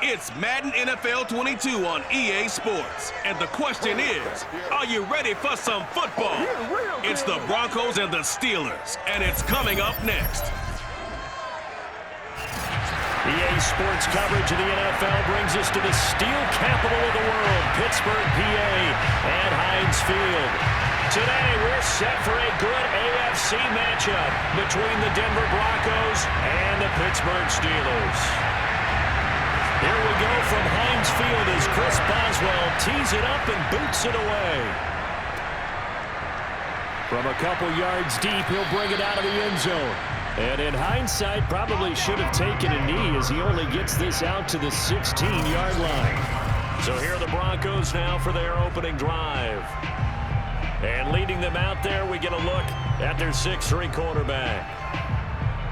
It's Madden NFL 22 on EA Sports. And the question is, are you ready for some football? It's the Broncos and the Steelers, and it's coming up next. EA Sports coverage of the NFL brings us to the steel capital of the world, Pittsburgh, PA, and Heinz Field. Today, we're set for a good AFC matchup between the Denver Broncos and the Pittsburgh Steelers. Here we go from Heinz Field as Chris Boswell tees it up and boots it away. From a couple yards deep, he'll bring it out of the end zone. And in hindsight, probably should have taken a knee as he only gets this out to the 16-yard line. So here are the Broncos now for their opening drive. And leading them out there, we get a look at their 6'3" quarterback.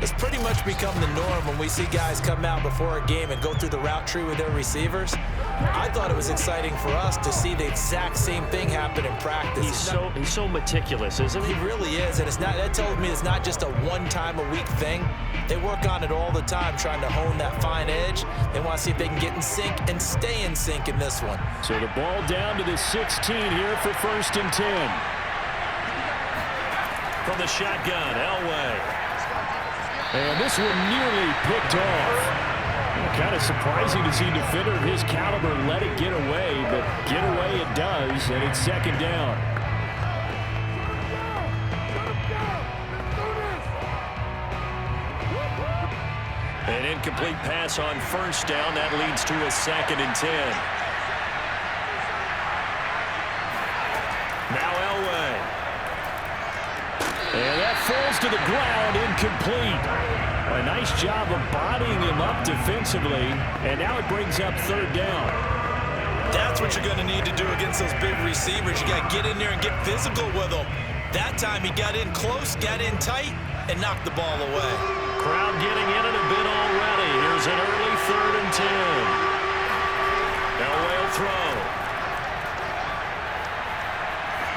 It's pretty much become the norm when we see guys come out before a game and go through the route tree with their receivers. I thought it was exciting for us to see the exact same thing happen in practice. He's so meticulous, isn't he? He really is, and that tells me it's not just a one-time-a-week thing. They work on it all the time, trying to hone that fine edge. They want to see if they can get in sync and stay in sync in this one. So the ball down to the 16 here for 1st and 10. From the shotgun, Elway. And this one nearly picked off. Kind of surprising to see a defender of his caliber let it get away, but get away it does, and it's 2nd down. An incomplete pass on 1st down. That leads to a 2nd and 10. Now Elway. And that falls to the ground, incomplete. A nice job of bodying him up defensively, and now it brings up 3rd down. That's what you're going to need to do against those big receivers. You got to get in there and get physical with them. That time he got in close, got in tight, and knocked the ball away. Crowd getting in it a bit already. Here's an early 3rd and 10. Elway will throw.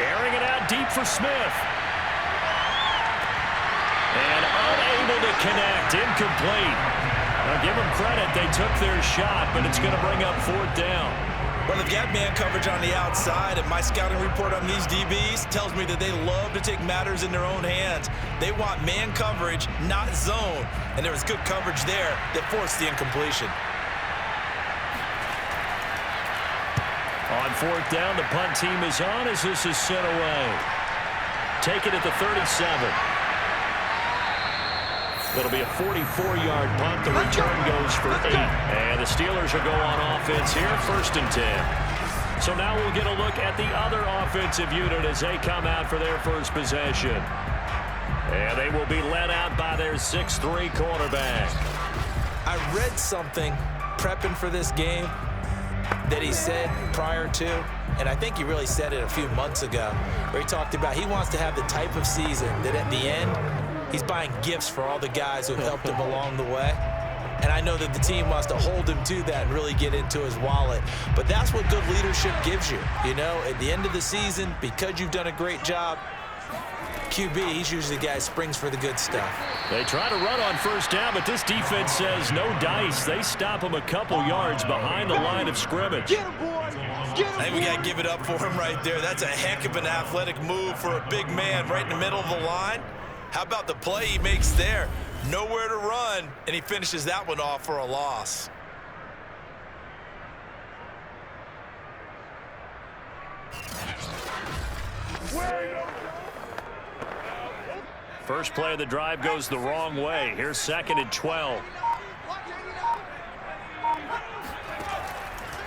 Airing it out deep for Smith. And unable to connect, incomplete. Now give them credit, they took their shot, but it's going to bring up 4th down. Well, they've got man coverage on the outside, and my scouting report on these DBs tells me that they love to take matters in their own hands. They want man coverage, not zone, and there was good coverage there that forced the incompletion. On 4th down, the punt team is on as this is sent away. Take it at the 37. It'll be a 44-yard punt. The return goes for 8. And the Steelers will go on offense here, 1st and 10. So now we'll get a look at the other offensive unit as they come out for their first possession. And they will be led out by their 6'3" quarterback. I read something prepping for this game that he said prior to, and I think he really said it a few months ago, where he talked about he wants to have the type of season that at the end, he's buying gifts for all the guys who helped him along the way. And I know that the team wants to hold him to that and really get into his wallet. But that's what good leadership gives you. You know, at the end of the season, because you've done a great job, QB, he's usually the guy who springs for the good stuff. They try to run on 1st down, but this defense says no dice. They stop him a couple yards behind the line of scrimmage. Get him, boys. Get him. I think we got to give it up for him right there. That's a heck of an athletic move for a big man right in the middle of the line. How about the play he makes there? Nowhere to run, and he finishes that one off for a loss. First play of the drive goes the wrong way. Here's 2nd and 12.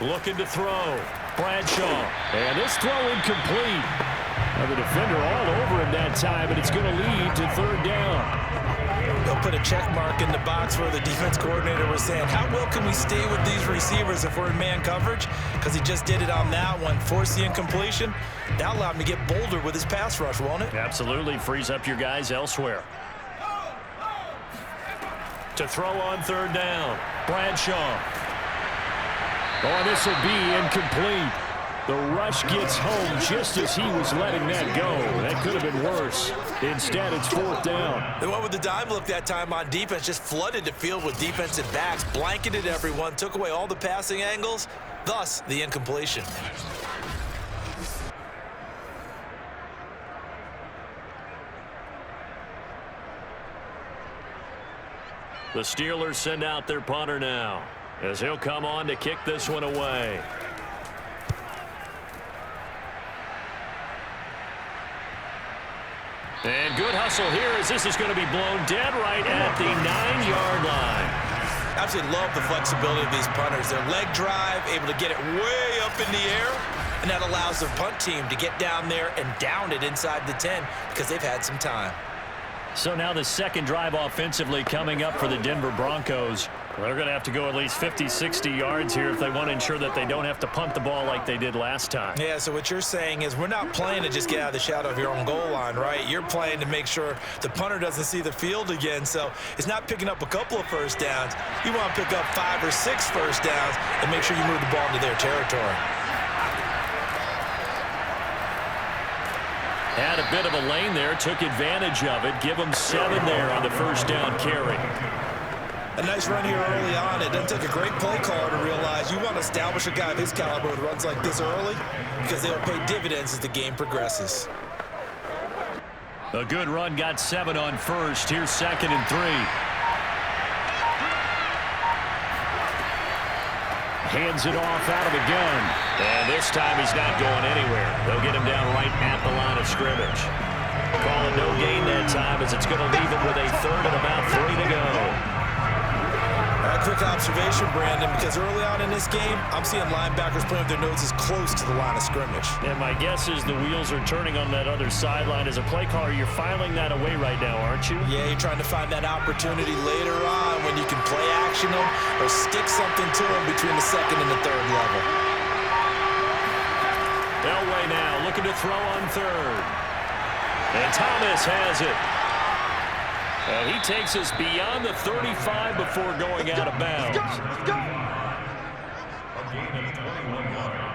Looking to throw. Bradshaw. And this throw incomplete. Now the defender all over him that time, and it's going to lead to 3rd down. They'll put a check mark in the box where the defense coordinator was saying, how well can we stay with these receivers if we're in man coverage? Because he just did it on that one, forced the incompletion. That allowed him to get bolder with his pass rush, won't it? Absolutely. Frees up your guys elsewhere. To throw on 3rd down. Bradshaw. Oh, this will be incomplete. The rush gets home just as he was letting that go. That could have been worse. Instead, it's 4th down. They went with the dime look that time on defense, just flooded the field with defensive backs, blanketed everyone, took away all the passing angles, thus the incompletion. The Steelers send out their punter now, as he'll come on to kick this one away. And good hustle here as this is going to be blown dead right at the 9-yard line. Absolutely love the flexibility of these punters. Their leg drive, able to get it way up in the air, and that allows their punt team to get down there and down it inside the 10 because they've had some time. So now the second drive offensively coming up for the Denver Broncos. They're going to have to go at least 50, 60 yards here if they want to ensure that they don't have to punt the ball like they did last time. Yeah, so what you're saying is we're not playing to just get out of the shadow of your own goal line, right? You're playing to make sure the punter doesn't see the field again. So it's not picking up a couple of first downs. You want to pick up 5 or 6 first downs and make sure you move the ball into their territory. Had a bit of a lane there, took advantage of it. Give them 7 there on the first down carry. A nice run here early on. It doesn't take a great play caller to realize you want to establish a guy of his caliber who runs like this early because they'll pay dividends as the game progresses. A good run, got 7 on first. Here's 2nd and 3. Hands it off out of the gun. And this time he's not going anywhere. They'll get him down right at the line of scrimmage. Call it no gain that time as it's going to leave him with a 3rd and about 3 to go. A quick observation, Brandon, because early on in this game, I'm seeing linebackers playing with their noses close to the line of scrimmage. And my guess is the wheels are turning on that other sideline. As a play caller, you're filing that away right now, aren't you? Yeah, you're trying to find that opportunity later on when you can play action them or stick something to them between the 2nd and the 3rd level. Elway now looking to throw on 3rd. And Thomas has it. And he takes us beyond the 35 before going out of bounds.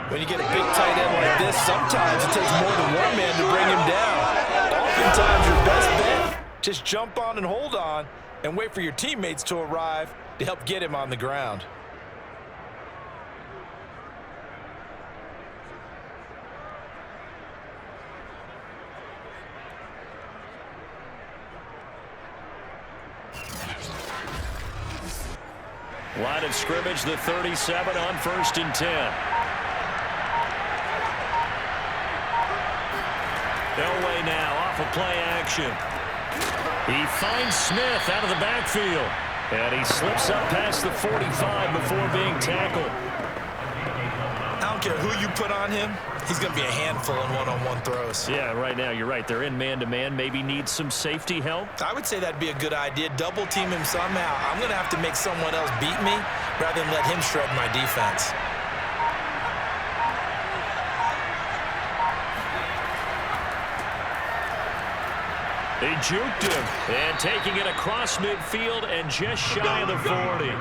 When you get a big tight end like this, sometimes it takes more than one man to bring him down. Oftentimes your best bet, just jump on and hold on and wait for your teammates to arrive to help get him on the ground. Line of scrimmage, the 37 on 1st and 10. Elway now off of play action. He finds Smith out of the backfield. And he slips up past the 45 before being tackled. I don't care who you put on him. He's going to be a handful in one-on-one throws. Yeah, right now you're right. They're in man-to-man. Maybe needs some safety help. I would say that'd be a good idea. Double team him somehow. I'm going to have to make someone else beat me rather than let him shred my defense. They juked him, and taking it across midfield and just shy of the 40.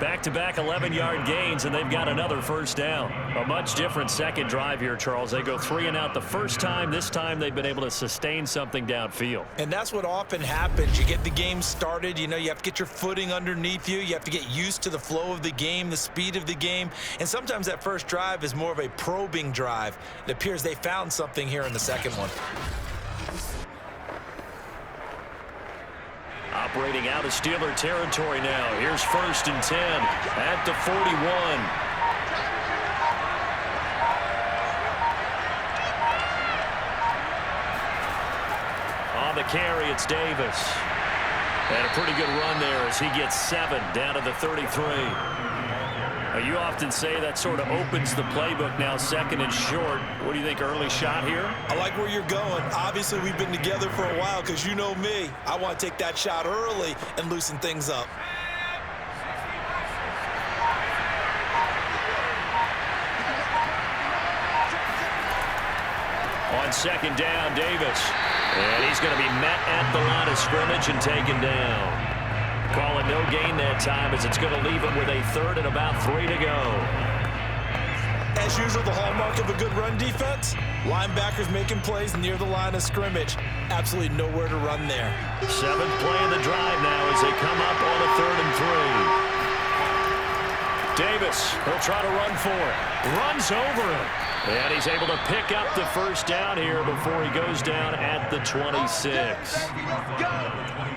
Back-to-back 11-yard gains, and they've got another first down. A much different second drive here, Charles. They go 3 and out the first time. This time they've been able to sustain something downfield. And that's what often happens. You get the game started. You know, you have to get your footing underneath you. You have to get used to the flow of the game, the speed of the game. And sometimes that first drive is more of a probing drive. It appears they found something here in the second one. Operating out of Steeler territory now. Here's 1st and 10 at the 41. On the carry, it's Davis. And a pretty good run there as he gets 7 down to the 33. Now, you often say that sort of opens the playbook now, 2nd and short. What do you think, early shot here? I like where you're going. Obviously, we've been together for a while because you know me. I want to take that shot early and loosen things up. On 2nd down, Davis. And he's going to be met at the line of scrimmage and taken down. Call it no gain that time as it's going to leave him with a 3rd and about 3 to go. As usual, the hallmark of a good run defense, linebackers making plays near the line of scrimmage. Absolutely nowhere to run there. 7th play of the drive now as they come up on a 3rd and 3. Davis, he'll try to run for it. Runs over him. And he's able to pick up the first down here before he goes down at the 26.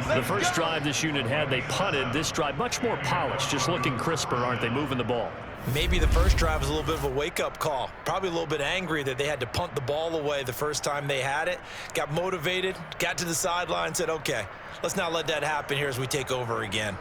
The first drive this unit had, they punted. This drive, much more polished, just looking crisper, aren't they, moving the ball? Maybe the first drive was a little bit of a wake-up call. Probably a little bit angry that they had to punt the ball away the first time they had it. Got motivated, got to the sideline, said, okay, let's not let that happen here as we take over again.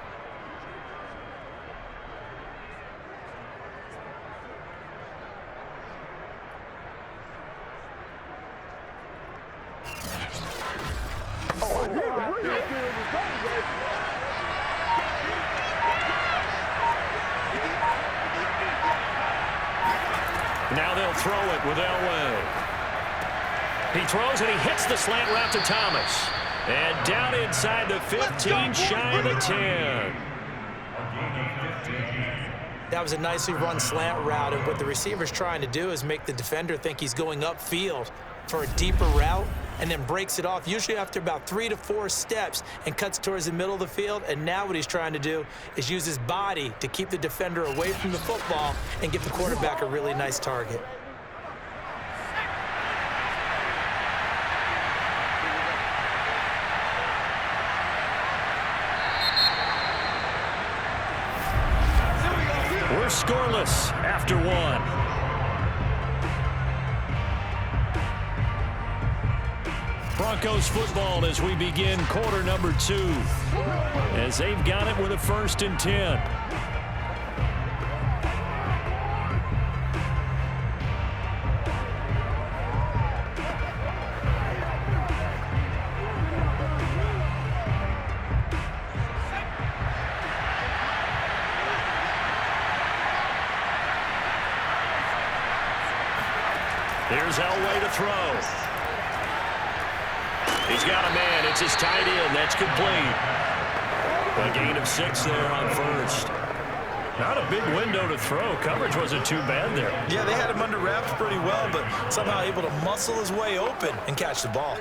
Now they'll throw it with Elway. He throws and he hits the slant route to Thomas. And down inside the 15, shy of the 10. That was a nicely run slant route, and what the receiver's trying to do is make the defender think he's going upfield for a deeper route, and then breaks it off, usually after about 3 to 4 steps, and cuts towards the middle of the field. And now what he's trying to do is use his body to keep the defender away from the football and give the quarterback a really nice target. We're scoreless after 1. Broncos football as we begin quarter number 2, as they've got it with a 1st and 10. Here's Elway to throw. He's got a man. It's his tight end. That's complete. A gain of 6 there on 1st. Not a big window to throw. Coverage wasn't too bad there. Yeah, they had him under wraps pretty well, but somehow able to muscle his way open and catch the ball.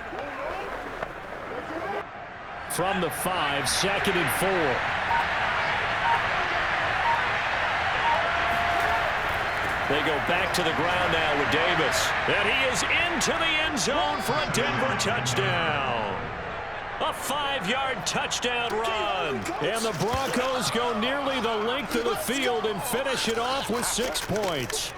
From the 5, 2nd and 4. They go back to the ground now with Davis. And he is into the end zone for a Denver touchdown. A 5-yard touchdown run. And the Broncos go nearly the length of the field and finish it off with 6 points.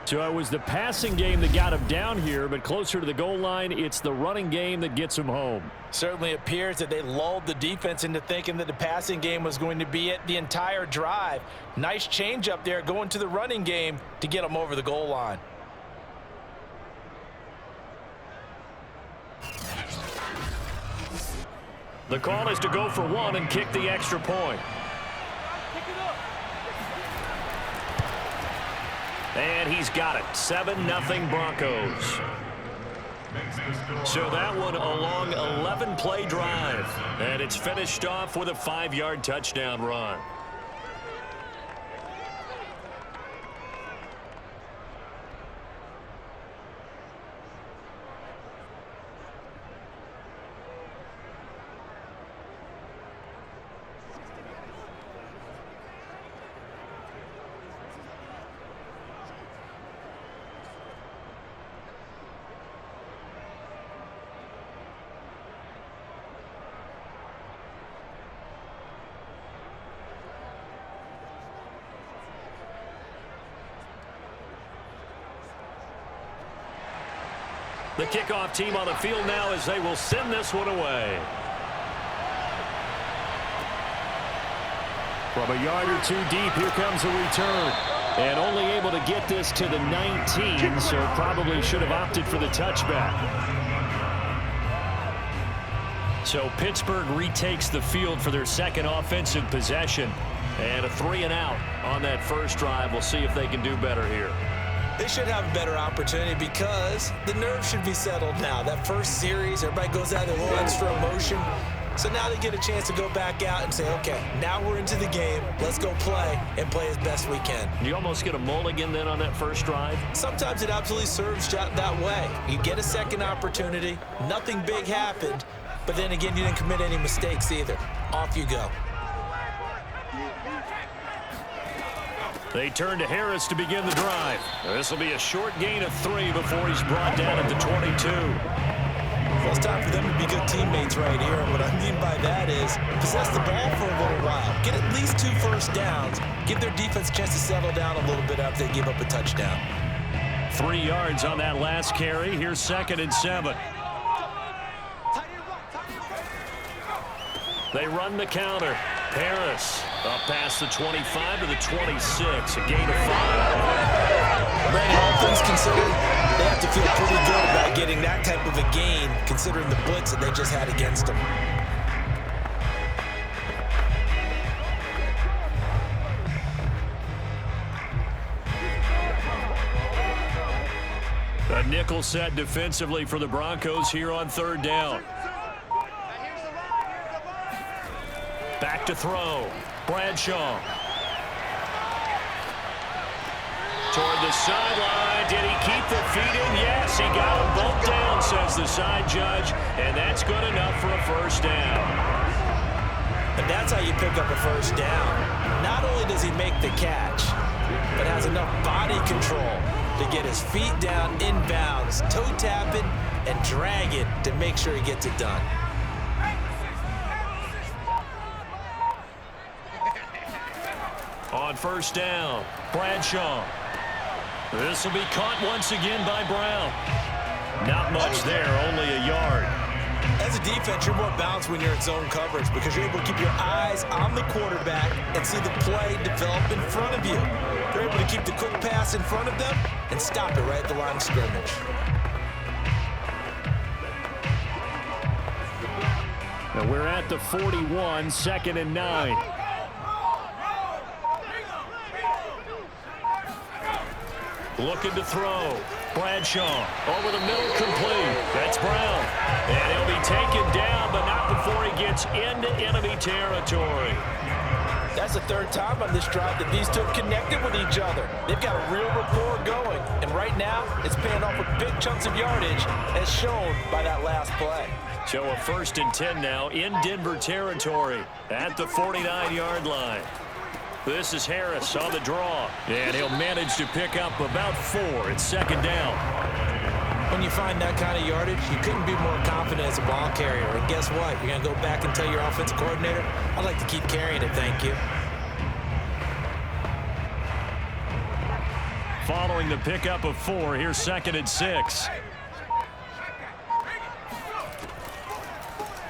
So it was the passing game that got him down here, but closer to the goal line, it's the running game that gets him home. Certainly appears that they lulled the defense into thinking that the passing game was going to be it the entire drive. Nice change up there going to the running game to get them over the goal line. The call is to go for 1 and kick the extra point. And he's got it. 7-0 Broncos. So that one a long 11-play drive. And it's finished off with a 5-yard touchdown run. The kickoff team on the field now as they will send this one away. From a yard or 2 deep, here comes a return. And only able to get this to the 19, so probably should have opted for the touchback. So Pittsburgh retakes the field for their second offensive possession. And a 3 and out on that first drive. We'll see if they can do better here. They should have a better opportunity because the nerves should be settled now. That first series, everybody goes out there, a little extra emotion. So now they get a chance to go back out and say, okay, now we're into the game. Let's go play and play as best we can. You almost get a mulligan then on that first drive? Sometimes it absolutely serves that way. You get a second opportunity. Nothing big happened. But then again, you didn't commit any mistakes either. Off you go. They turn to Harris to begin the drive. This will be a short gain of 3 before he's brought down at the 22. Well, it's time for them to be good teammates right here. And what I mean by that is possess the ball for a little while. Get at least 2 first downs. Give their defense a chance to settle down a little bit after they give up a touchdown. 3 yards on that last carry. Here's 2nd and 7. They run the counter. Harris up past the 25 to the 26. A gain of 5. Brandon, all things considered, they have to feel pretty good about getting that type of a gain, considering the blitz that they just had against them. A nickel set defensively for the Broncos here on 3rd down. Back to throw. Bradshaw. Toward the sideline. Did he keep the feet in? Yes, he got them both down, says the side judge. And that's good enough for a first down. And that's how you pick up a first down. Not only does he make the catch, but has enough body control to get his feet down inbounds, toe tapping, and drag it to make sure he gets it done. On first down, Bradshaw. This will be caught once again by Brown. Not much there, only a yard. As a defense, you're more balanced when you're in zone coverage because you're able to keep your eyes on the quarterback and see the play develop in front of you. You're able to keep the quick pass in front of them and stop it right at the line of scrimmage. Now we're at the 41, 2nd and 9. Looking to throw. Bradshaw over the middle, complete. That's Brown. And he'll be taken down, but not before he gets into enemy territory. That's the 3rd time on this drive that these two have connected with each other. They've got a real rapport going. And right now, it's paying off with big chunks of yardage, as shown by that last play. So a 1st and 10 now in Denver territory at the 49-yard line. This is Harris on the draw, and he'll manage to pick up about 4. It's 2nd down. When you find that kind of yardage, you couldn't be more confident as a ball carrier. And guess what? You're going to go back and tell your offensive coordinator, I'd like to keep carrying it, thank you. Following the pickup of 4, here's 2nd and 6.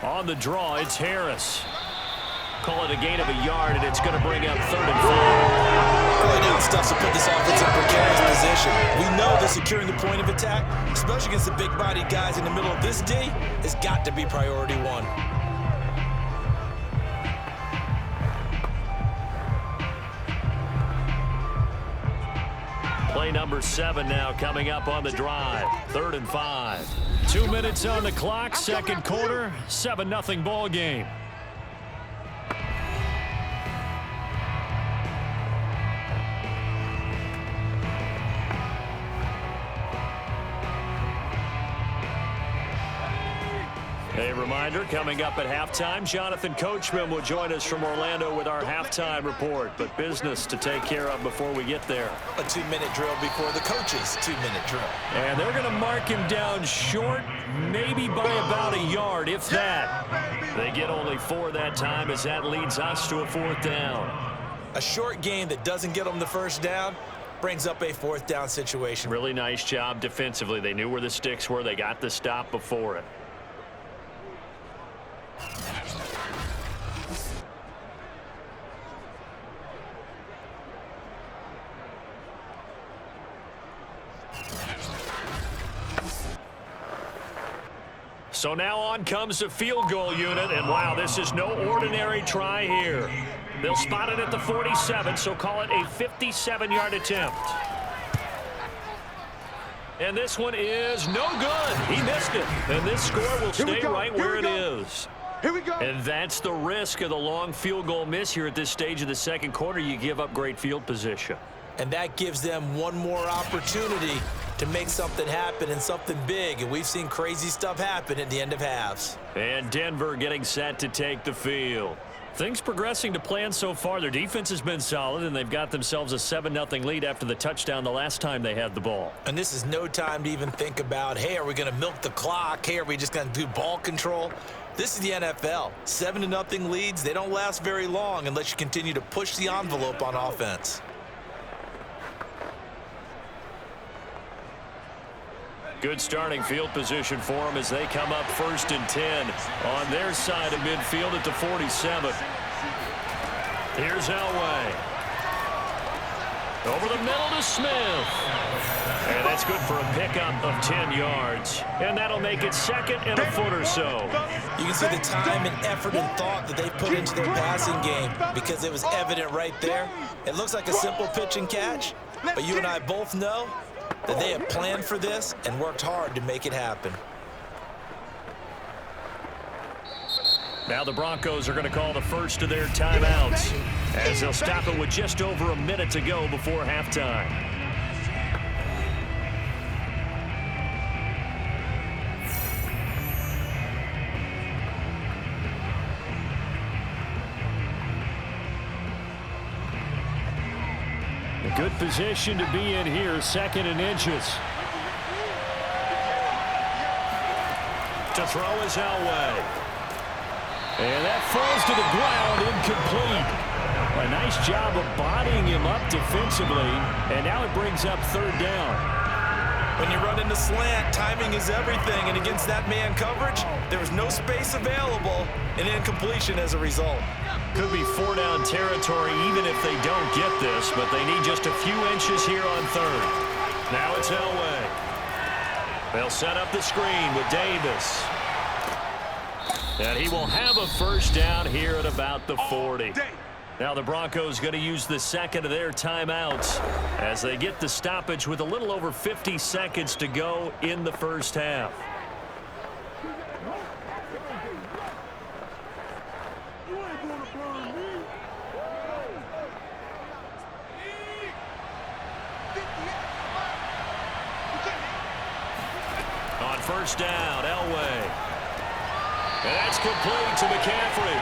On the draw, it's Harris. Call it a gain of a yard, and it's going to bring up 3rd and 5. Early down stuff to put this offense in a precarious position. We know that securing the point of attack, especially against the big-bodied guys in the middle of this D, has got to be priority 1. Play number 7 now coming up on the drive. 3rd and 5. 2 minutes on the clock, 2nd quarter, 7-0 ball game. A reminder, coming up at halftime, Jonathan Coachman will join us from Orlando with our halftime report. But business to take care of before we get there. A 2-minute drill before the coach's 2-minute drill. And they're going to mark him down short, maybe by about a yard, if that. They get only 4 that time as that leads us to a 4th down. A short game that doesn't get them the first down brings up a 4th down situation. Really nice job defensively. They knew where the sticks were. They got the stop before it. So now on comes the field goal unit, and wow, this is no ordinary try here. They'll spot it at the 47, so call it a 57-yard attempt. And this one is no good. He missed it, and this score will stay right where it is. Here we go. And that's the risk of the long field goal miss here at this stage of the second quarter. You give up great field position. And that gives them one more opportunity to make something happen and something big. And we've seen crazy stuff happen at the end of halves. And Denver getting set to take the field. Things progressing to plan so far. Their defense has been solid, and they've got themselves a 7-0 lead after the touchdown the last time they had the ball. And this is no time to even think about, hey, are we going to milk the clock? Hey, are we just going to do ball control? This is the NFL. 7-0 leads, they don't last very long unless you continue to push the envelope on offense. Good starting field position for them as they come up 1st and 10 on their side of midfield at the 47. Here's Elway. Over the middle to Smith. And that's good for a pickup of 10 yards. And that'll make it 2nd and a foot or so. You can see the time and effort and thought that they put into their passing game because it was evident right there. It looks like a simple pitch and catch, but you and I both know that they have planned for this and worked hard to make it happen. Now the Broncos are going to call the first of their timeouts as they'll stop it with just over a minute to go before halftime. A good position to be in here, 2nd and inches. To throw is Elway. And that falls to the ground, incomplete. A nice job of bodying him up defensively, and now it brings up 3rd down. When you run into slant, timing is everything, and against that man coverage, there was no space available, and incompletion as a result. Could be 4-down territory even if they don't get this, but they need just a few inches here on 3rd. Now it's Elway. They'll set up the screen with Davis. And he will have a 1st down here at about the 40. Now the Broncos going to use the 2nd of their timeouts as they get the stoppage with a little over 50 seconds to go in the 1st half. On 1st down, Elway. And that's complete to McCaffrey.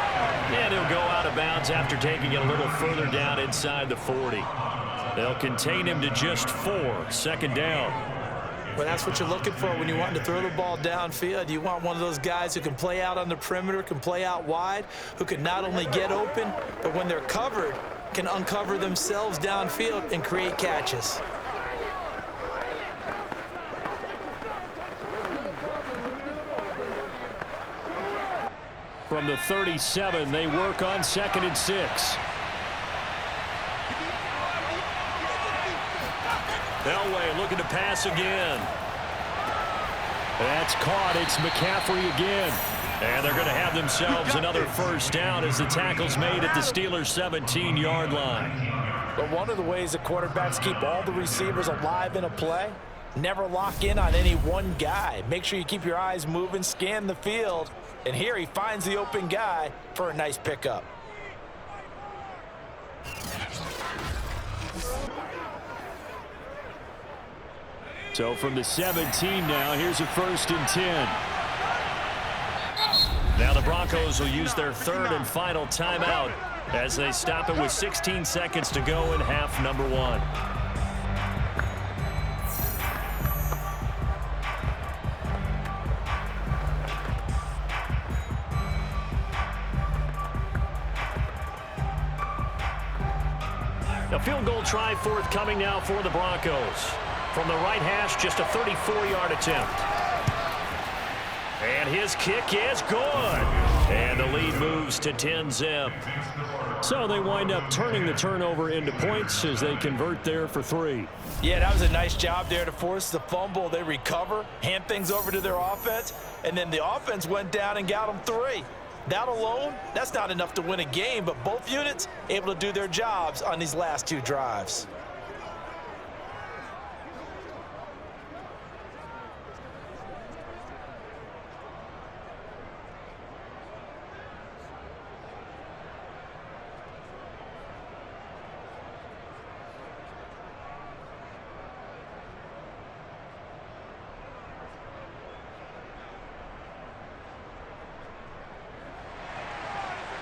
And he'll go out of bounds after taking it a little further down inside the 40. They'll contain him to just 4. 2nd down. Well, that's what you're looking for when you want to throw the ball downfield. You want one of those guys who can play out on the perimeter, can play out wide, who can not only get open, but when they're covered, can uncover themselves downfield and create catches. From the 37, they work on 2nd and 6. Elway looking to pass again. That's caught. It's McCaffrey again. And they're going to have themselves another 1st down as the tackle's made at the Steelers' 17-yard line. But one of the ways that quarterbacks keep all the receivers alive in a play, never lock in on any one guy. Make sure you keep your eyes moving, scan the field. And here he finds the open guy for a nice pickup. So from the 17 now, here's a 1st and 10. Now the Broncos will use their 3rd and final timeout as they stop it with 16 seconds to go in half number 1. A field goal try forthcoming now for the Broncos. From the right hash, just a 34-yard attempt. And his kick is good. And the lead moves to 10-zip. So they wind up turning the turnover into points as they convert there for 3. Yeah, that was a nice job there to force the fumble. They recover, hand things over to their offense, and then the offense went down and got them 3. That alone, that's not enough to win a game, but both units able to do their jobs on these last 2 drives.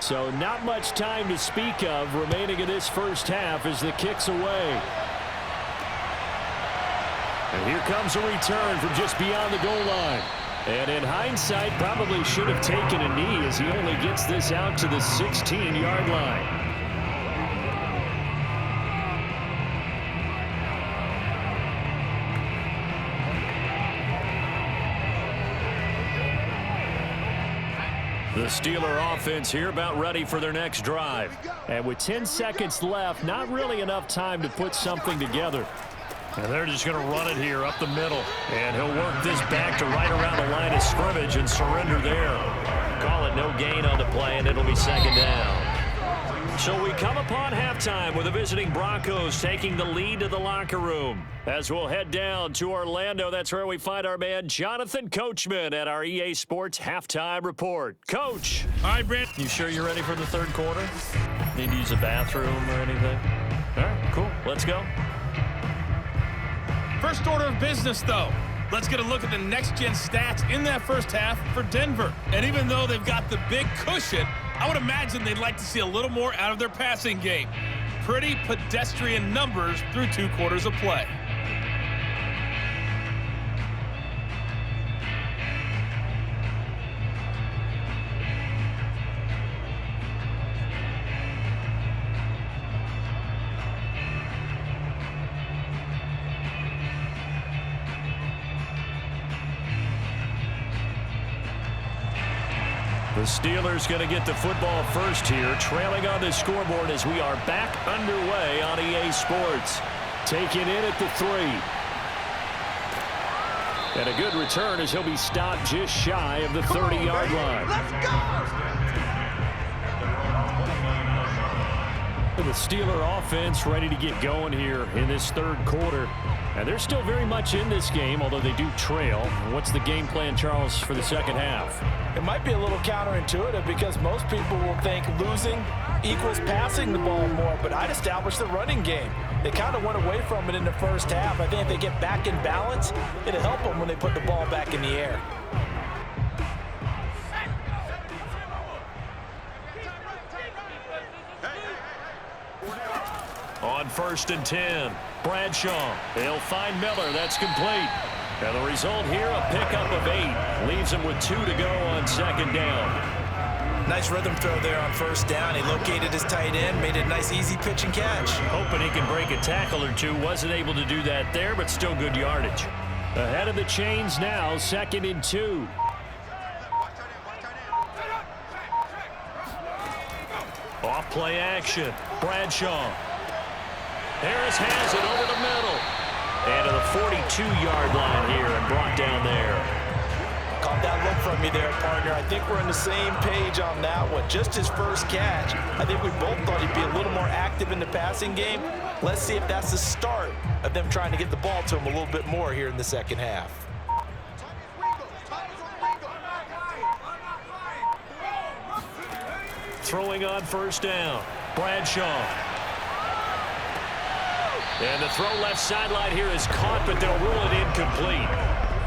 So not much time to speak of remaining in this first half as the kick's away. And here comes a return from just beyond the goal line. And in hindsight, probably should have taken a knee as he only gets this out to the 16-yard line. The Steeler offense here about ready for their next drive. And with 10 seconds left, not really enough time to put something together. And they're just going to run it here up the middle. And he'll work this back to right around the line of scrimmage and surrender there. Call it no gain on the play, and it'll be second down. So we come upon halftime with the visiting Broncos taking the lead to the locker room. As we'll head down to Orlando, that's where we find our man Jonathan Coachman at our EA Sports Halftime Report. Coach. Hi, Brent. You sure you're ready for the third quarter? Need to use a bathroom or anything? All right, cool. Let's go. First order of business, though. Let's get a look at the next-gen stats in that first half for Denver. And even though they've got the big cushion, I would imagine they'd like to see a little more out of their passing game. Pretty pedestrian numbers through 2 quarters of play. The Steelers going to get the football first here, trailing on the scoreboard as we are back underway on EA Sports. Taken in at the 3. And a good return as he'll be stopped just shy of the 30-yard line. Let's go! The Steeler offense ready to get going here in this third quarter. And they're still very much in this game, although they do trail. What's the game plan, Charles, for the second half? It might be a little counterintuitive because most people will think losing equals passing the ball more, but I'd establish the running game. They kind of went away from it in the first half. I think if they get back in balance, it'll help them when they put the ball back in the air. On 1st and 10, Bradshaw. They'll find Miller. That's complete. And the result here, a pickup of 8. Leaves him with 2 to go on second down. Nice rhythm throw there on first down. He located his tight end, made it a nice easy pitch and catch. Hoping he can break a tackle or two. Wasn't able to do that there, but still good yardage. Ahead of the chains now, 2nd and 2. Off play action. Bradshaw. Harris has it over the middle. And to the 42-yard line here and brought down there. Caught that look from you there, partner. I think we're on the same page on that one. Just his first catch. I think we both thought he'd be a little more active in the passing game. Let's see if that's the start of them trying to get the ball to him a little bit more here in the second half. Throwing on first down. Bradshaw. And the throw left sideline here is caught, but they'll rule it incomplete.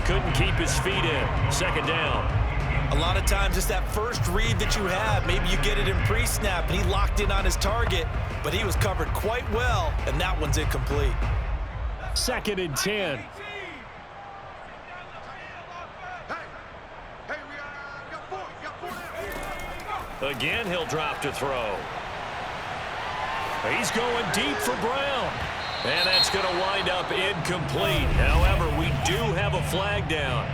Couldn't keep his feet in. Second down. A lot of times it's that first read that you have. Maybe you get it in pre-snap, and he locked in on his target, but he was covered quite well, and that one's incomplete. 2nd and 10. Again, he'll drop to throw. He's going deep for Brown. And that's going to wind up incomplete. However, we do have a flag down.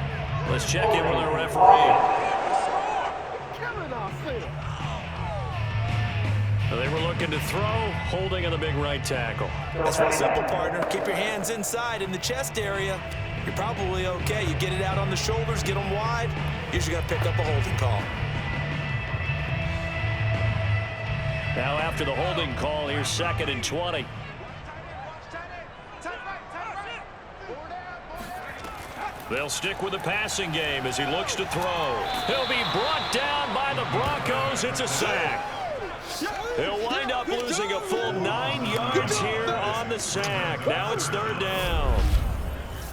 Let's check in with our referee. They were looking to throw, holding on the big right tackle. That's real simple, partner. Keep your hands inside in the chest area. You're probably okay. You get it out on the shoulders, get them wide. Usually got to pick up a holding call. Now after the holding call, here's 2nd and 20. They'll stick with the passing game as he looks to throw. He'll be brought down by the Broncos. It's a sack. He'll wind up losing a full 9 yards here on the sack. Now it's 3rd down.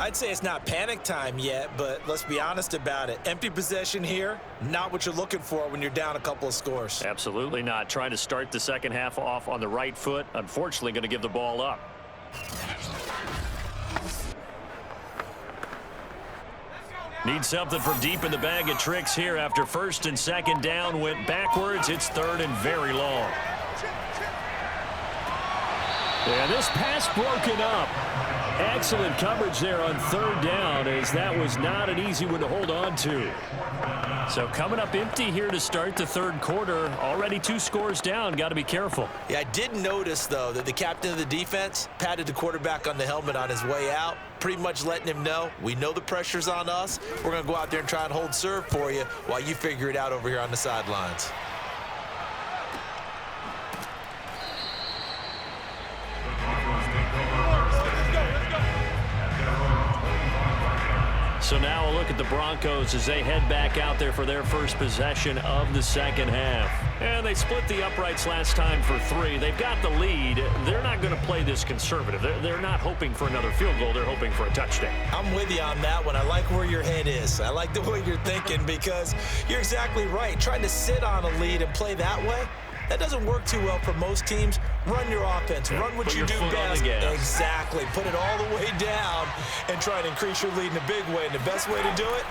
I'd say it's not panic time yet, but let's be honest about it. Empty possession here, not what you're looking for when you're down a couple of scores. Absolutely not. Trying to start the second half off on the right foot. Unfortunately, going to give the ball up. Need something from deep in the bag of tricks here after first and second down went backwards. It's third and very long. And this pass broken up. Excellent coverage there on third down, as that was not an easy one to hold on to. So coming up empty here to start the third quarter. Already 2 scores down. Got to be careful. Yeah, I did notice, though, that the captain of the defense patted the quarterback on the helmet on his way out, pretty much letting him know, we know the pressure's on us. We're going to go out there and try and hold serve for you while you figure it out over here on the sidelines. So now a look at the Broncos as they head back out there for their first possession of the second half. And they split the uprights last time for 3. They've got the lead. They're not going to play this conservative. They're not hoping for another field goal. They're hoping for a touchdown. I'm with you on that one. I like where your head is. I like the way you're thinking, because you're exactly right. Trying to sit on a lead and play that way, that doesn't work too well for most teams. Run your offense. Run what you do best. Exactly. Put it all the way down and try and increase your lead in a big way. And the best way to do it,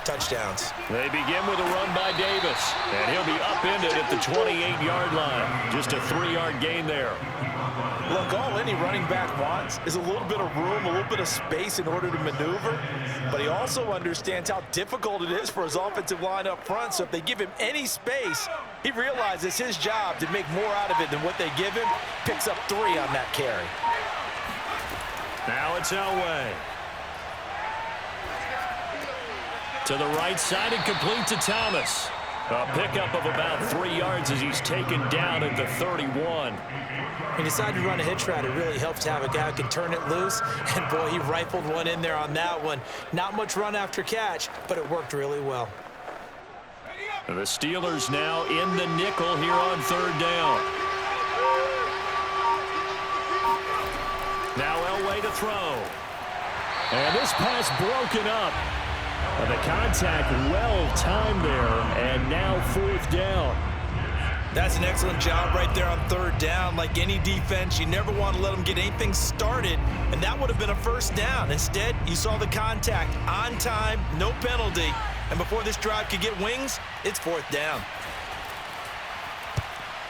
touchdowns. They begin with a run by Davis, and he'll be upended at the 28-yard line. Just a 3-yard gain there. Look, all any running back wants is a little bit of room, a little bit of space in order to maneuver, but he also understands how difficult it is for his offensive line up front. So if they give him any space, he realizes his job to make more out of it than what they give him. Picks up 3 on that carry. Now it's Elway. To the right side and complete to Thomas. A pickup of about 3 yards as he's taken down at the 31. He decided to run a hitch route. It really helps to have a guy who can turn it loose. And, boy, he rifled one in there on that one. Not much run after catch, but it worked really well. The Steelers now in the nickel here on third down. Now Elway to throw. And this pass broken up. The contact well timed there, and now 4th down. That's an excellent job right there on third down. Like any defense, you never want to let them get anything started, and that would have been a first down. Instead, you saw the contact on time, no penalty, and before this drive could get wings, it's 4th down.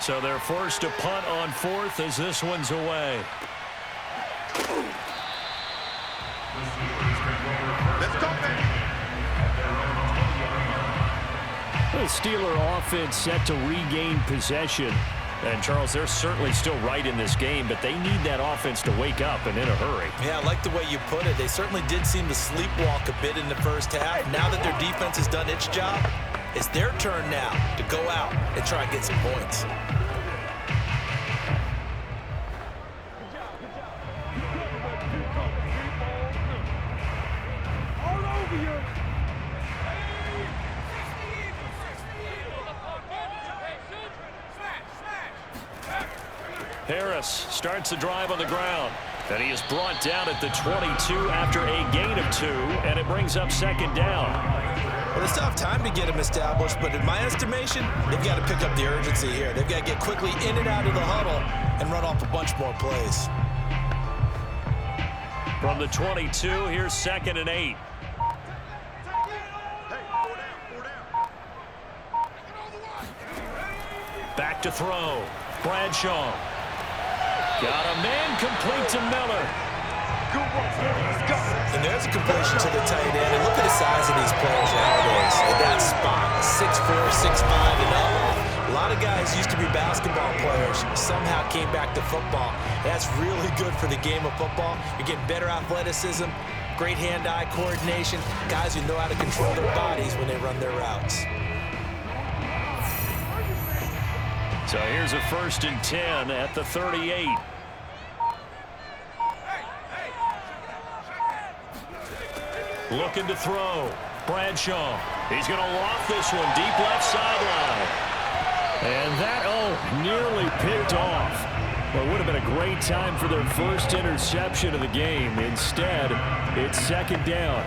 So they're forced to punt on 4th as this one's away. Let's go, man. The Steeler offense set to regain possession. And, Charles, they're certainly still right in this game, but they need that offense to wake up and in a hurry. Yeah, I like the way you put it. They certainly did seem to sleepwalk a bit in the first half. Now that their defense has done its job, it's their turn now to go out and try and get some points. Harris starts the drive on the ground. And he is brought down at the 22 after a gain of 2, and it brings up second down. Well, they still have time to get him established, but in my estimation, they've got to pick up the urgency here. They've got to get quickly in and out of the huddle and run off a bunch more plays. From the 22, here's 2nd and 8. Back to throw. Bradshaw. Got a man complete to Miller. And there's a completion to the tight end. And look at the size of these players nowadays. At that spot, 6'4", 6'5", and up. A lot of guys used to be basketball players, somehow came back to football. That's really good for the game of football. You're getting better athleticism, great hand-eye coordination, guys who know how to control their bodies when they run their routes. So here's a 1st and 10 at the 38. Looking to throw. Bradshaw. He's going to loft this one deep left sideline. And that, nearly picked off. Well, it would have been a great time for their first interception of the game. Instead, it's second down.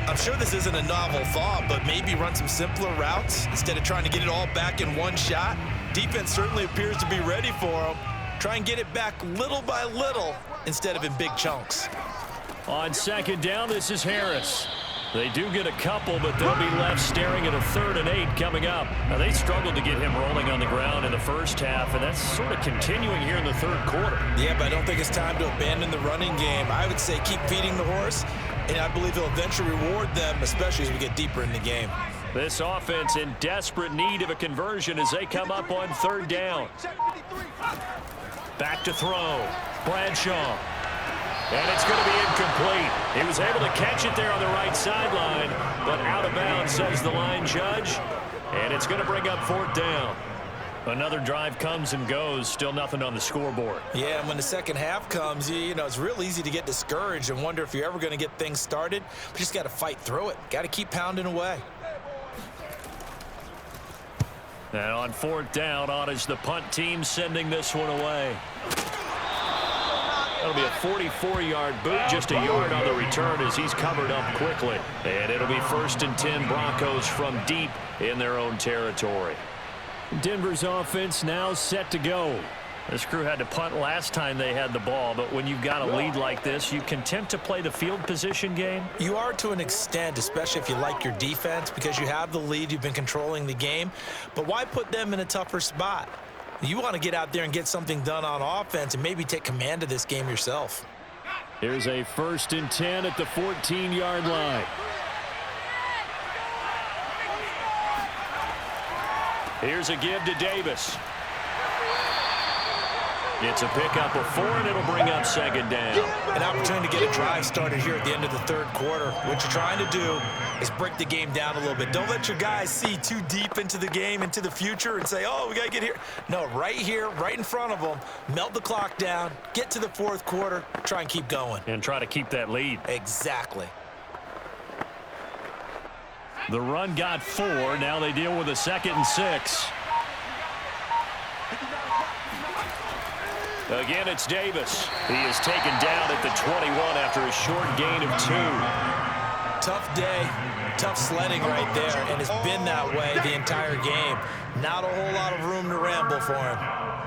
I'm sure this isn't a novel thought, but maybe run some simpler routes instead of trying to get it all back in one shot. Defense certainly appears to be ready for them. Try and get it back little by little instead of in big chunks. On second down, this is Harris. They do get a couple, but they'll be left staring at a 3rd and 8 coming up. Now, they struggled to get him rolling on the ground in the first half, and that's sort of continuing here in the third quarter. Yeah, but I don't think it's time to abandon the running game. I would say keep feeding the horse, and I believe he'll eventually reward them, especially as we get deeper in the game. This offense in desperate need of a conversion as they come up on 3rd down. Back to throw. Bradshaw. And it's going to be incomplete. He was able to catch it there on the right sideline, but out of bounds, says the line judge. And it's going to bring up 4th down. Another drive comes and goes, still nothing on the scoreboard. Yeah, and when the second half comes, you know, it's real easy to get discouraged and wonder if you're ever going to get things started. But you just got to fight through it. Got to keep pounding away. And on 4th down, on is the punt team sending this one away. That'll be a 44-yard boot, just a yard on the return as he's covered up quickly. And it'll be 1st and 10 Broncos from deep in their own territory. Denver's offense now set to go. This crew had to punt last time they had the ball, but when you've got a lead like this, you can attempt to play the field position game. You are to an extent, especially if you like your defense, because you have the lead, you've been controlling the game. But why put them in a tougher spot? You want to get out there and get something done on offense and maybe take command of this game yourself. Here's a 1st and 10 at the 14-yard line. Here's a give to Davis. It's a pickup of 4, and it'll bring up 2nd down. An opportunity to get a drive started here at the end of the third quarter. What you're trying to do is break the game down a little bit. Don't let your guys see too deep into the game, into the future, and say, oh, we got to get here. No, right here, right in front of them, melt the clock down, get to the fourth quarter, try and keep going. And try to keep that lead. Exactly. The run got 4. Now they deal with a 2nd and 6. Again, it's Davis. He is taken down at the 21 after a short gain of 2. Tough day, tough sledding right there, and it's been that way the entire game. Not a whole lot of room to ramble for him.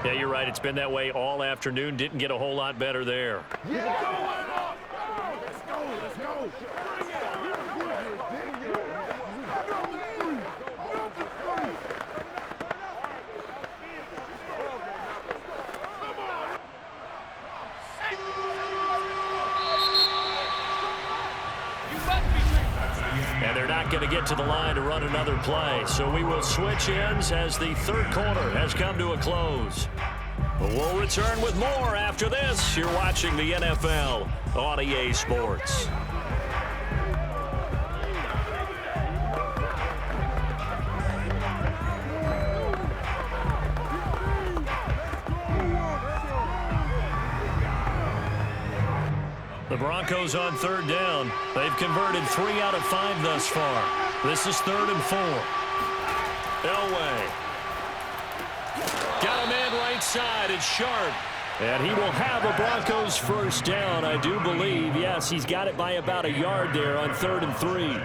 Yeah, you're right. It's been that way all afternoon. Didn't get a whole lot better there. Let's go. And they're not going to get to the line to run another play. So we will switch ends as the third quarter has come to a close. But we'll return with more after this. You're watching the NFL on EA Sports. The Broncos on third down. They've converted 3 out of 5 thus far. This is 3rd and 4. Elway. Got a man right side. It's Sharp. And he will have a Broncos first down, I do believe. Yes, he's got it by about a yard there on 3rd and 3.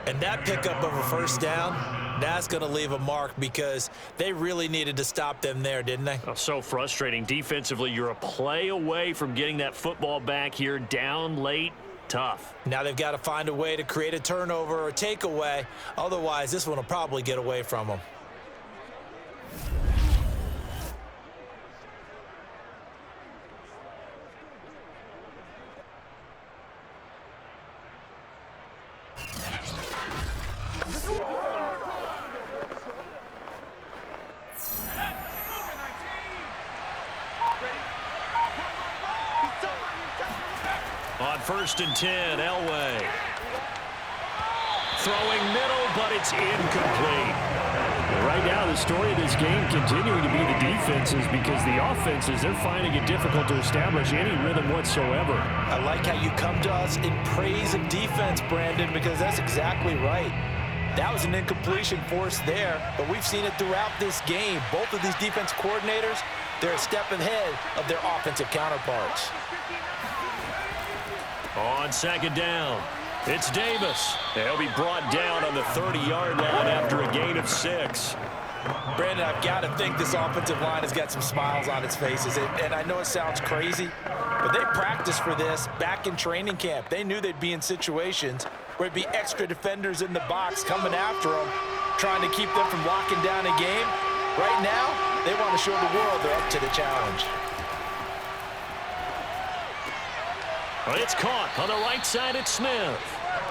And that pickup of a first down, that's going to leave a mark because they really needed to stop them there, didn't they? Oh, so frustrating. Defensively, you're a play away from getting that football back here. Down late, tough. Now they've got to find a way to create a turnover or a takeaway. Otherwise, this one will probably get away from them. On 1st and 10, Elway. Throwing middle, but it's incomplete. Right now, the story of this game continuing to be the defenses because the offenses, they're finding it difficult to establish any rhythm whatsoever. I like how you come to us in praise of defense, Brandon, because that's exactly right. That was an incompletion forced there, but we've seen it throughout this game. Both of these defense coordinators they're a step ahead of their offensive counterparts. On second down, it's Davis. He'll be brought down on the 30-yard line after a gain of 6. Brandon, I've got to think this offensive line has got some smiles on its faces. And I know it sounds crazy, but they practiced for this back in training camp. They knew they'd be in situations where it'd be extra defenders in the box coming after them, trying to keep them from locking down a game. Right now, they want to show the world they're up to the challenge. Well, it's caught on the right side at Smith.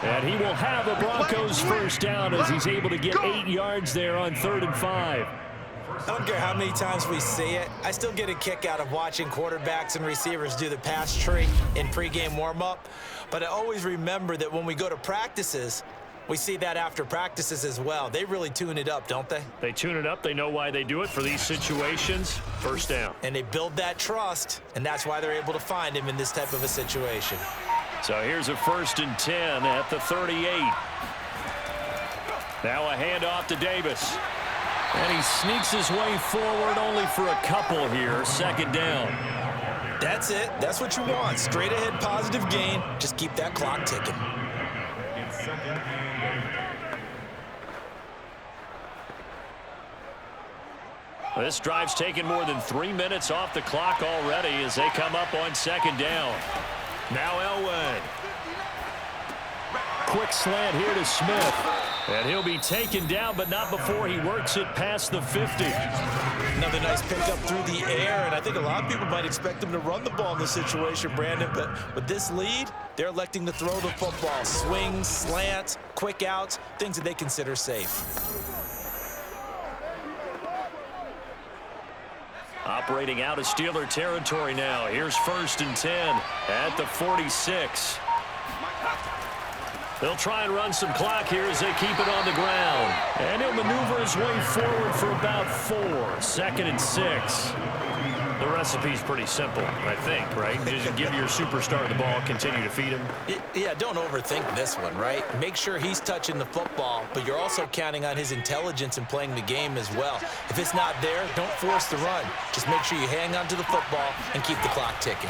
And he will have a Broncos first down as he's able to get 8 yards there on 3rd and 5. I don't care how many times we see it. I still get a kick out of watching quarterbacks and receivers do the pass tree in pregame warm-up. But I always remember that when we go to practices, we see that after practices as well. They really tune it up, don't they? They tune it up. They know why they do it for these situations. First down. And they build that trust, and that's why they're able to find him in this type of a situation. So here's a 1st and 10 at the 38. Now a handoff to Davis. And he sneaks his way forward only for a couple here. 2nd down. That's it. That's what you want. Straight ahead positive gain. Just keep that clock ticking. This drive's taken more than 3 minutes off the clock already as they come up on 2nd down. Now Elway. Quick slant here to Smith. And he'll be taken down, but not before he works it past the 50. Another nice pickup through the air, and I think a lot of people might expect him to run the ball in this situation, Brandon, but with this lead, they're electing to throw the football. Swings, slants, quick outs, things that they consider safe. Operating out of Steeler territory now. Here's 1st and 10 at the 46. They'll try and run some clock here as they keep it on the ground. And he'll maneuver his way forward for about 4. 2nd and 6. The recipe's pretty simple, I think, right? Just give your superstar the ball, continue to feed him. Yeah, don't overthink this one, right? Make sure he's touching the football, but you're also counting on his intelligence in playing the game as well. If it's not there, don't force the run. Just make sure you hang on to the football and keep the clock ticking.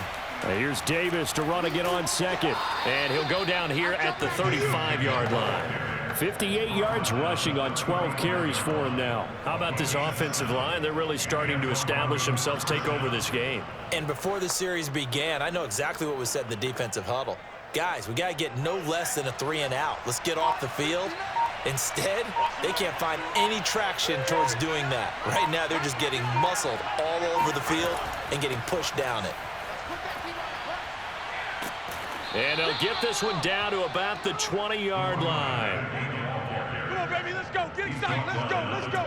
Here's Davis to run again on 2nd. And he'll go down here at the 35-yard line. 58 yards rushing on 12 carries for him now. How about this offensive line? They're really starting to establish themselves, take over this game. And before the series began, I know exactly what was said in the defensive huddle. Guys, we got to get no less than a 3-and-out. Let's get off the field. Instead, they can't find any traction towards doing that. Right now, they're just getting muscled all over the field and getting pushed down it. And he'll get this one down to about the 20-yard line. Come on, baby, let's go. Get excited. Let's go. Let's go.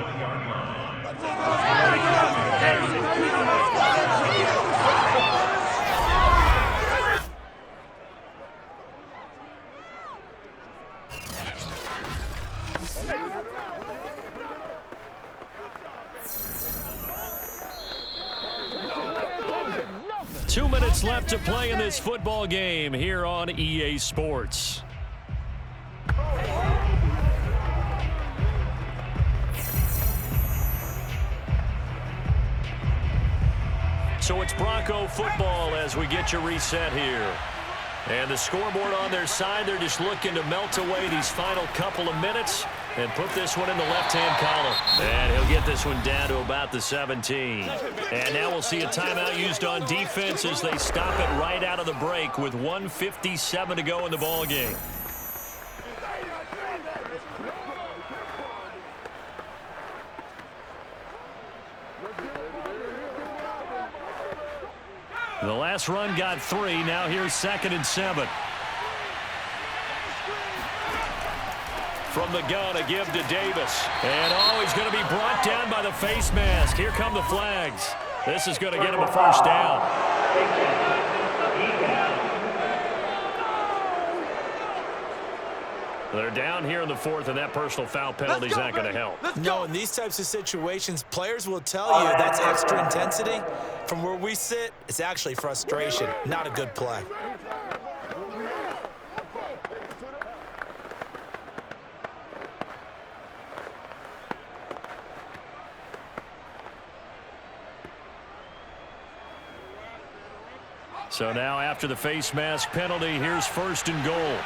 2 minutes left to play in this football game here on EA Sports. So it's Bronco football as we get you reset here. And the scoreboard on their side, they're just looking to melt away these final couple of minutes and put this one in the left-hand column. And he'll get this one down to about the 17. And now we'll see a timeout used on defense as they stop it right out of the break with 1:57 to go in the ball game. The last run got 3. Now here's 2nd and 7. From the gun, a give to Davis. And he's going to be brought down by the face mask. Here come the flags. This is going to get him a first down. They're down here in the 4th, and that personal foul penalty is not going to help. No, in these types of situations, players will tell you that's extra intensity. From where we sit, it's actually frustration, not a good play. So now after the face mask penalty, here's 1st and goal.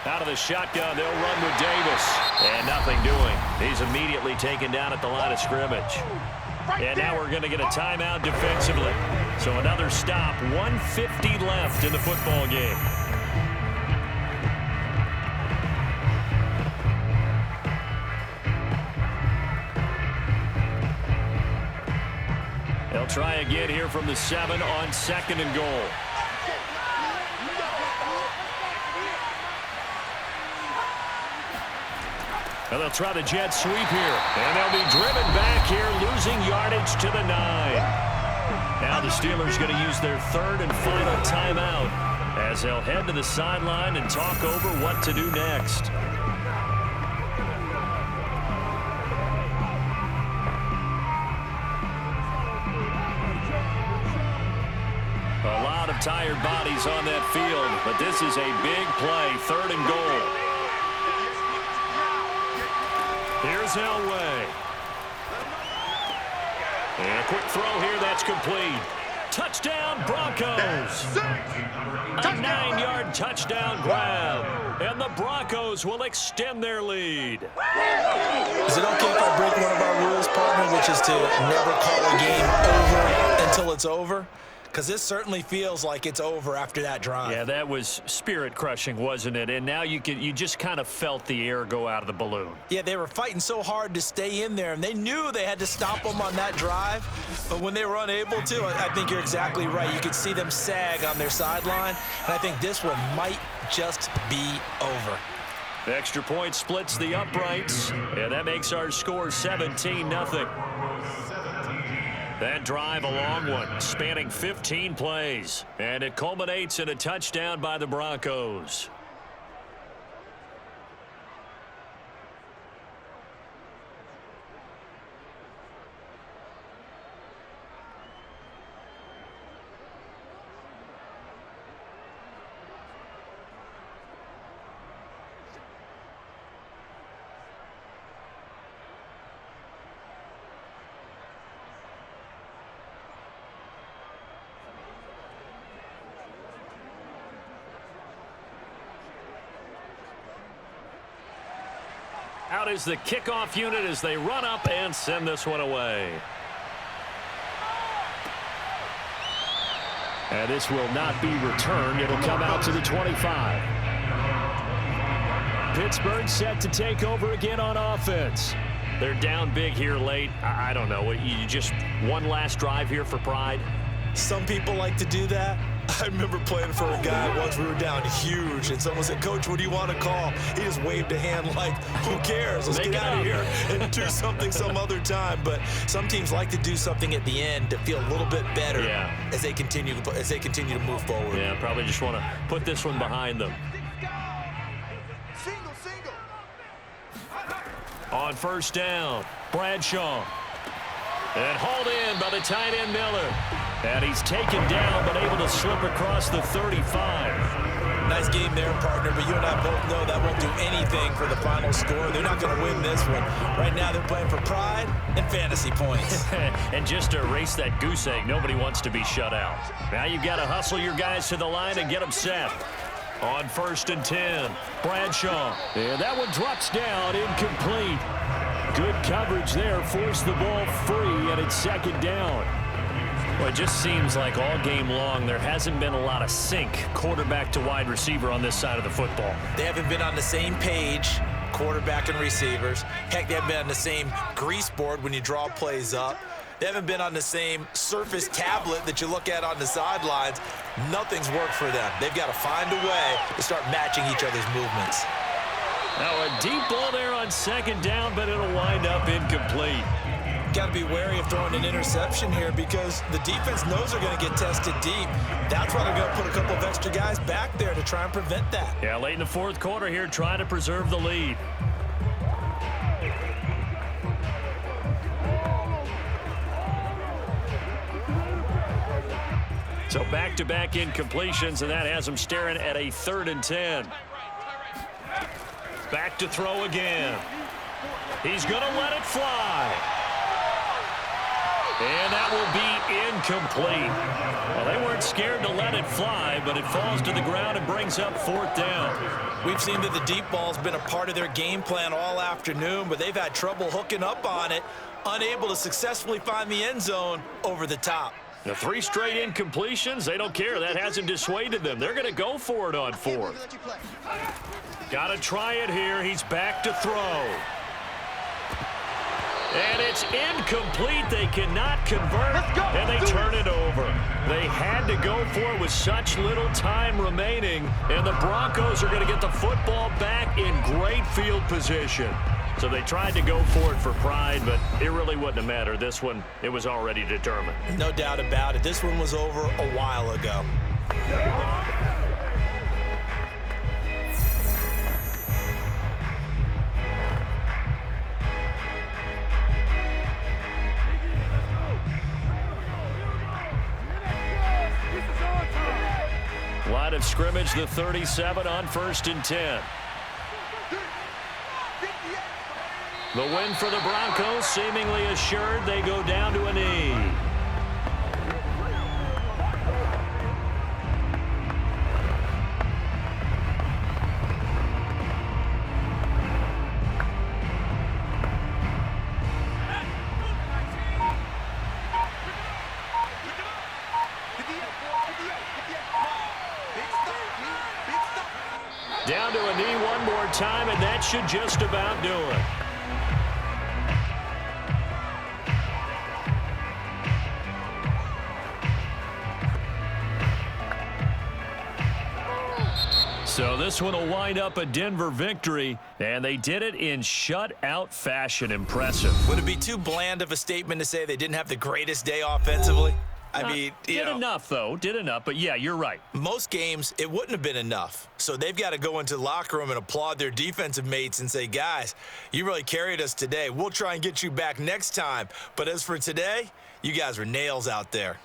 Out of the shotgun, they'll run with Davis. And nothing doing. He's immediately taken down at the line of scrimmage. And now we're going to get a timeout defensively. So another stop, 1:50 left in the football game. They'll try again here from the 7 on 2nd and goal. And they'll try the jet sweep here. And they'll be driven back here, losing yardage to the 9. Now the Steelers going to use their 3rd and final timeout as they'll head to the sideline and talk over what to do next. A lot of tired bodies on that field, but this is a big play, 3rd and goal. Here's Elway. And a quick throw here, that's complete. Touchdown, Broncos. A 9-yard touchdown grab. And the Broncos will extend their lead. Is it okay if I break one of our rules, partner, which is to never call a game over until it's over? Because this certainly feels like it's over after that drive. Yeah, that was spirit-crushing, wasn't it? And now you just kind of felt the air go out of the balloon. Yeah, they were fighting so hard to stay in there, and they knew they had to stop them on that drive. But when they were unable to, I think you're exactly right. You could see them sag on their sideline, and I think this one might just be over. The extra point splits the uprights, and that makes our score 17-0. That drive, a long one, spanning 15 plays. And it culminates in a touchdown by the Broncos. Out is the kickoff unit as they run up and send this one away. And this will not be returned. It'll come out to the 25. Pittsburgh set to take over again on offense. They're down big here late. I don't know. You just one last drive here for pride? Some people like to do that. I remember playing for a guy once. We were down huge, and someone said, "Coach, what do you want to call?" He just waved a hand like, "Who cares? Let's get out of here and do something some other time." But some teams like to do something at the end to feel a little bit better as they continue to move forward. Yeah, probably just want to put this one behind them. On 1st down, Bradshaw. And hauled in by the tight end Miller. And he's taken down, but able to slip across the 35. Nice game there, partner, but you and I both know that won't do anything for the final score. They're not going to win this one. Right now they're playing for pride and fantasy points. And just to erase that goose egg, nobody wants to be shut out. Now you've got to hustle your guys to the line and get them set. On 1st and 10, Bradshaw. And that one drops down, incomplete. Good coverage there, forced the ball free, and it's 2nd down. Well, it just seems like all game long there hasn't been a lot of sync quarterback to wide receiver on this side of the football. They haven't been on the same page, quarterback and receivers. Heck, they haven't been on the same grease board when you draw plays up. They haven't been on the same Surface tablet that you look at on the sidelines. Nothing's worked for them. They've got to find a way to start matching each other's movements. Now a deep ball there on 2nd down, but it'll wind up incomplete. Got to be wary of throwing an interception here because the defense knows they're going to get tested deep. That's why they're going to put a couple of extra guys back there to try and prevent that. Yeah, late in the 4th quarter here, trying to preserve the lead. So back-to-back incompletions, and that has them staring at a 3rd and 10. Back to throw again. He's going to let it fly. And that will be incomplete. Well, they weren't scared to let it fly, but it falls to the ground and brings up 4th down. We've seen that the deep ball's been a part of their game plan all afternoon, but they've had trouble hooking up on it, unable to successfully find the end zone over the top. The 3 straight incompletions, they don't care. That hasn't dissuaded them. They're going to go for it on 4th. Got to try it here. He's back to throw. And it's incomplete. They cannot convert, and they turn it over. They had to go for it with such little time remaining, and the Broncos are going to get the football back in great field position. So they tried to go for it for pride, but it really wouldn't have mattered. This one, it was already determined. No doubt about it. This one was over a while ago. Line of scrimmage, the 37 on 1st and 10. The win for the Broncos, seemingly assured. They go down to a knee. Down to a knee one more time, and that should just about do it. So this one will wind up a Denver victory, and they did it in shutout fashion. Impressive. Would it be too bland of a statement to say they didn't have the greatest day offensively? I mean, did enough, though. Did enough, but yeah, you're right. Most games, it wouldn't have been enough. So they've got to go into the locker room and applaud their defensive mates and say, guys, you really carried us today. We'll try and get you back next time. But as for today, you guys were nails out there.